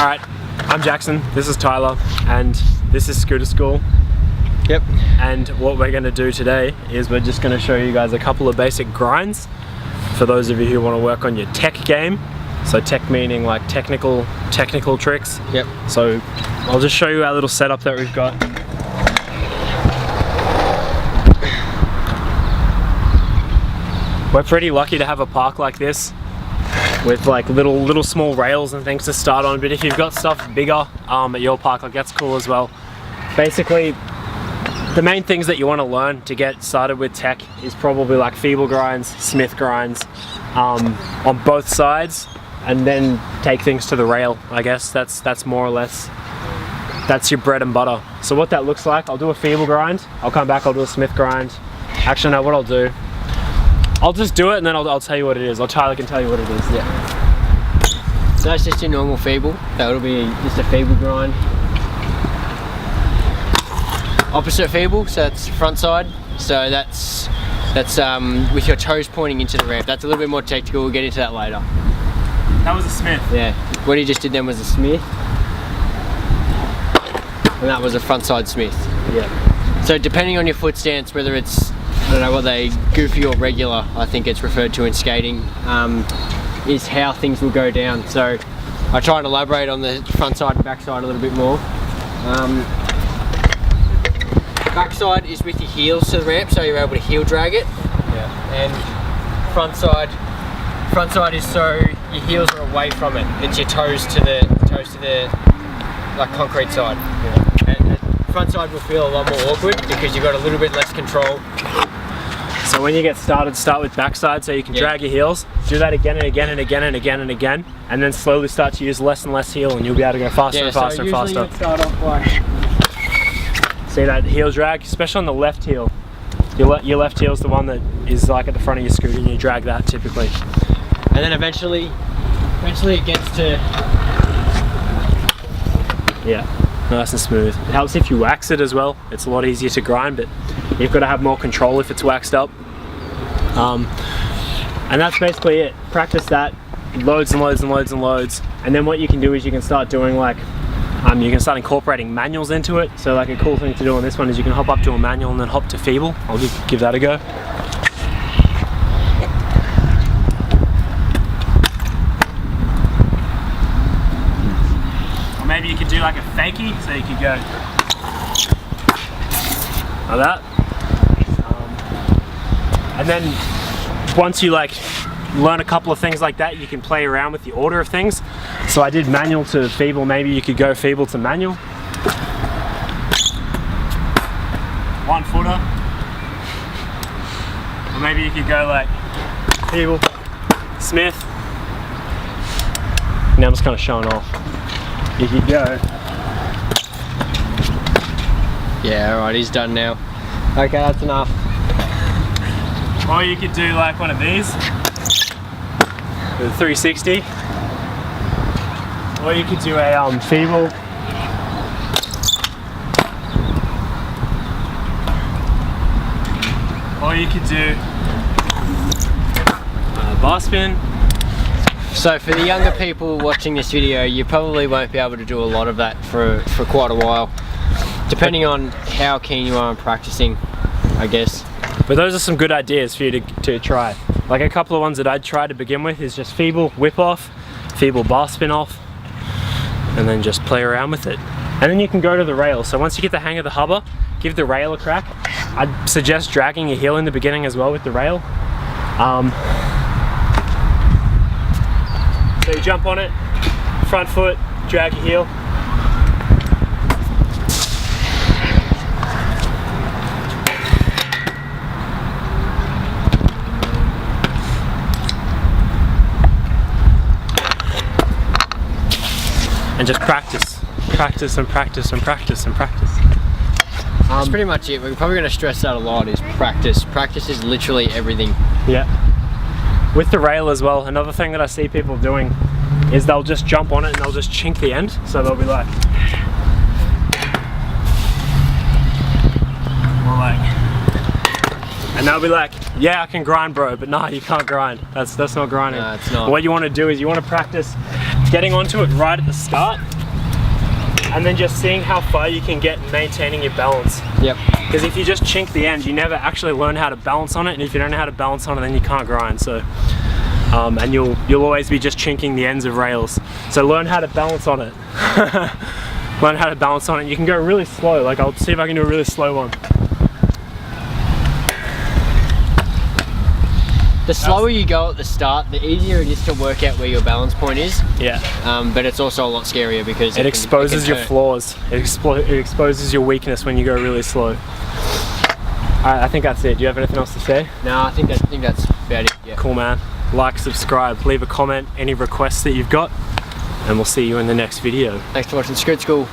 Alright, I'm Jackson, this is Tyler, and this is Scooter School. Yep. And what we're going to do today is we're just going to show you guys a couple of basic grinds for those of you who want to work on your tech game. So tech meaning like technical tricks. Yep. So I'll just show you our little setup that we've got. We're pretty lucky to have a park like this with like little small rails and things to start on, but if you've got stuff bigger at your park, like that's cool as well. Basically, the main things that you want to learn to get started with tech is probably like feeble grinds, Smith grinds on both sides, and then take things to the rail. I guess that's more or less, that's your bread and butter. So what that looks like, I'll do a feeble grind, I'll come back, I'll do a Smith grind. Actually no, what I'll do, I'll just do it and then I'll tell you what it is, or Tyler can tell you what it is. Yeah. So that's just your normal feeble. That'll be just a feeble grind. Opposite feeble, so that's front side. So that's with your toes pointing into the ramp. That's a little bit more technical, we'll get into that later. That was a Smith. Yeah, what he just did then was a Smith. And that was a front side Smith. Yeah. So depending on your foot stance, whether it's, I don't know what they, goofy or regular, I think it's referred to in skating, is how things will go down. So I try and elaborate on the front side and back side a little bit more. Back side is with your heels to the ramp, so you're able to heel drag it. Yeah. And front side is so your heels are away from it. It's your toes to the like concrete side. Yeah. And front side will feel a lot more awkward because you've got a little bit less control. So when you get started, start with backside so you can drag your heels. Do that again and again and again and again and again, and then slowly start to use less and less heel, and you'll be able to go faster and faster and faster. You'd start off like, see that heel drag, especially on the left heel. Your left heel is the one that is like at the front of your scooter, and you drag that typically. and then eventually it gets to, yeah, nice and smooth. It helps if you wax it as well. It's a lot easier to grind, but you've got to have more control if it's waxed up. And that's basically it. Practice that loads and loads and loads and loads, and then what you can do is you can start doing like you can start incorporating manuals into it. So like a cool thing to do on this one is you can hop up to a manual and then hop to feeble. I'll give that a go. Or maybe you could do like a fakie, so you could go like that. And then once you like learn a couple of things like that, you can play around with the order of things. So I did manual to feeble, maybe you could go feeble to manual. 1 footer. Or maybe you could go like feeble, Smith. Now I'm just kind of showing off. You could go. yeah, alright, he's done now. Okay, that's enough. Or you could do like one of these with a 360. Or you could do a feeble. Or you could do a bar spin. So for the younger people watching this video, you probably won't be able to do a lot of that for quite a while, depending on how keen you are on practicing, I guess. But those are some good ideas for you to try. Like a couple of ones that I'd try to begin with is just feeble whip off, feeble bar spin off, and then just play around with it. And then you can go to the rail. So once you get the hang of the hubba, give the rail a crack. I'd suggest dragging your heel in the beginning as well with the rail. So you jump on it, front foot, drag your heel. And just practice and practice and practice and practice. That's pretty much it. We're probably going to stress that a lot, is practice. Practice is literally everything. Yeah. With the rail as well, another thing that I see people doing is they'll just jump on it and they'll just chink the end. So they'll be like, and they'll be like, yeah, I can grind, bro, but nah, you can't grind. That's not grinding. No, it's not. What you want to do is you want to practice getting onto it right at the start, and then just seeing how far you can get maintaining your balance. Yep. Because if you just chink the end, you never actually learn how to balance on it, and if you don't know how to balance on it, then you can't grind. So, and you'll always be just chinking the ends of rails. So learn how to balance on it. Learn how to balance on it. You can go really slow. Like I'll see if I can do a really slow one. The slower you go at the start, the easier it is to work out where your balance point is. Yeah. But it's also a lot scarier because it exposes your flaws. It exposes your weakness when you go really slow. Alright, I think that's it. Do you have anything else to say? No, I think that's about it. Yeah. Cool, man. Like, subscribe, leave a comment, any requests that you've got, and we'll see you in the next video. Thanks for watching Scoot School.